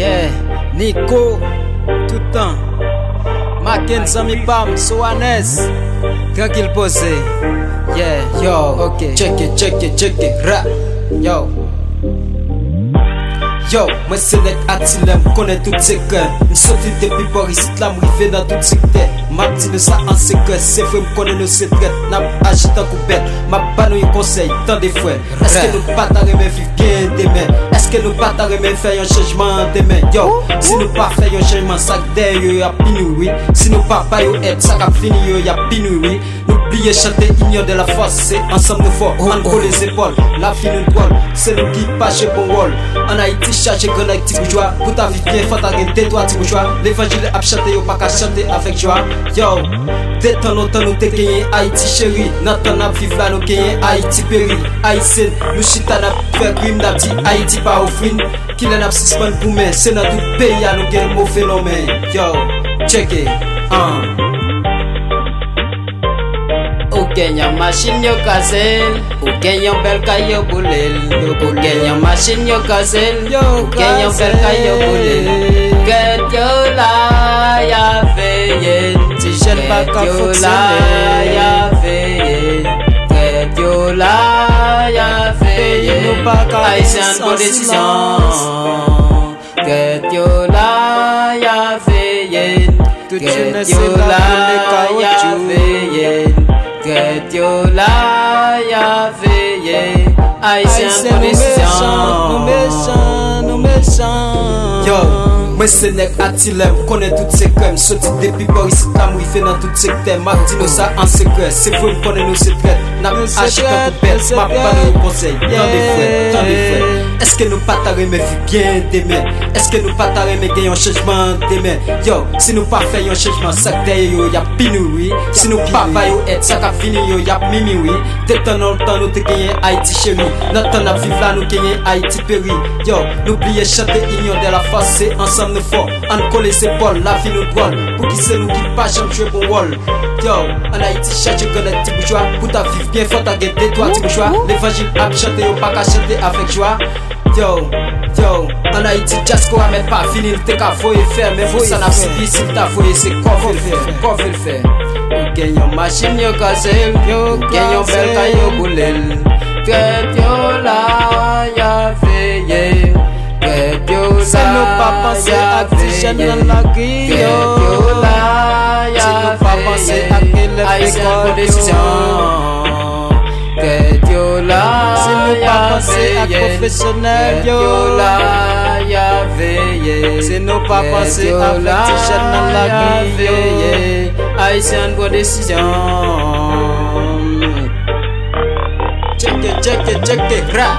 Yeah, Nico, tout le temps. Mackenzie, mi pam, Soanes. Tranquille posé. Yeah, yo, ok. Check it, rap. Yo. Yo, moi c'est net Atilem, connais toutes ces cœurs. Une sortie depuis Paris, c'est la m'rivé dans toutes ces terres. M'a dit de ça en secret, c'est vrai m'connais nos secrets. N'a pas agité en coupette, m'a pas nous conseil, tant des frères. Est-ce que nous pas t'arriver vivre bien demain? Est-ce que nous pas t'arriver faire un changement demain? Yo, si nous pas faire un changement, ça derrière y'a pinu, oui. Si nous pas pas yo aide, ça qu'a fini y'a pinu, oui. N'oubliez chanter, ignore de la force, c'est ensemble nous fort. On colle les épaules, la fine une toile, c'est nous qui passe bon rôle. En Haïti, chargé grenade, petit bourgeois. Pour ta vie bien, faut t'arrêter, toi, petit bourgeois. L'évangile a chanté, y'a pas qu'à chanter avec joie. Yo, dès temps longtemps, nous t'es gagné Haïti chéri. N'attend n'a vivre là, nous gagné Haïti péri. Haïtien, nous chita n'a fait crime, n'a dit Haïti pas offrir. Qu'il en a suspend pour moi, c'est dans tout pays, à nous gagner mauvais phénomène. Yo, check it, Ou genyon machine yo kazel, ou genyon bel kayo boulel. Ou genyon machine yo kazel, ou genyon bel kayo boulel. Get yo la ya veyen, si jeune pas qu'à fonctionner. Ya veyen, get yo la ya veyen. Haïtien pour décision, get yo la ya veyen. Toute jeunesse Get yo est là la pour les ya caoutchoucs. veyen. Get yo la ya veillé, Haïtien pour décision. Nous méchants. Yo, moi c'est nek Atilem, connais toutes ces crèmes. Sorti depuis Paris, c'est la mouille fait dans toutes ces thèmes. M'a dit nous ça en secret, c'est vrai me connais nos secrets. N'a pas acheté un coup bête, m'a pas de conseil. Tant des frères. Est-ce que nous pas t'arriver bien demain? Est-ce que nous pas t'arriver gagner un changement demain? Yo, si nous pas faire un changement, ça derrière yo y'a pinu, oui. Si nous pas pas yo aide, ça qu'a fini yo y'a mimi, oui. Dès temps dans le temps, nous te gagné Haïti chéri. Notre temps à vivre là, nous gagné Haïti péri. Yo, n'oubliez chanter, ignore de la face, c'est ensemble nous fort. On colle les épaules, la vie nous drôle. Pour qui c'est nous qui pas jamais jouer bon rôle. Yo, en Haïti, cherche connaître petit bourgeois. Pour ta vivre bien, faut t'arrêter toi, petit bourgeois. L'évangile a chanté, yo pas qu'à chanter avec joie. Yo, en Haïti, Jasko a mettre pas fini, t'es qu'à foyer faire, mais vous ça n'a subi si t'as foyer, c'est quoi faut le faire. Ou genyon machine yo kazel, ou genyon bel kayo boulel. Get yo la ya veillé, get yo c'est nous pas penser à des jeunes dans la grille. Get yo la ya c'est nous pas penser à quelle Haïtien pour décision. Get yo la c'est nous pas penser à professionnel. Yo la ya veillé, c'est nous pas penser à des jeunes dans la grille. Haïtien pour décision. Check it, rap.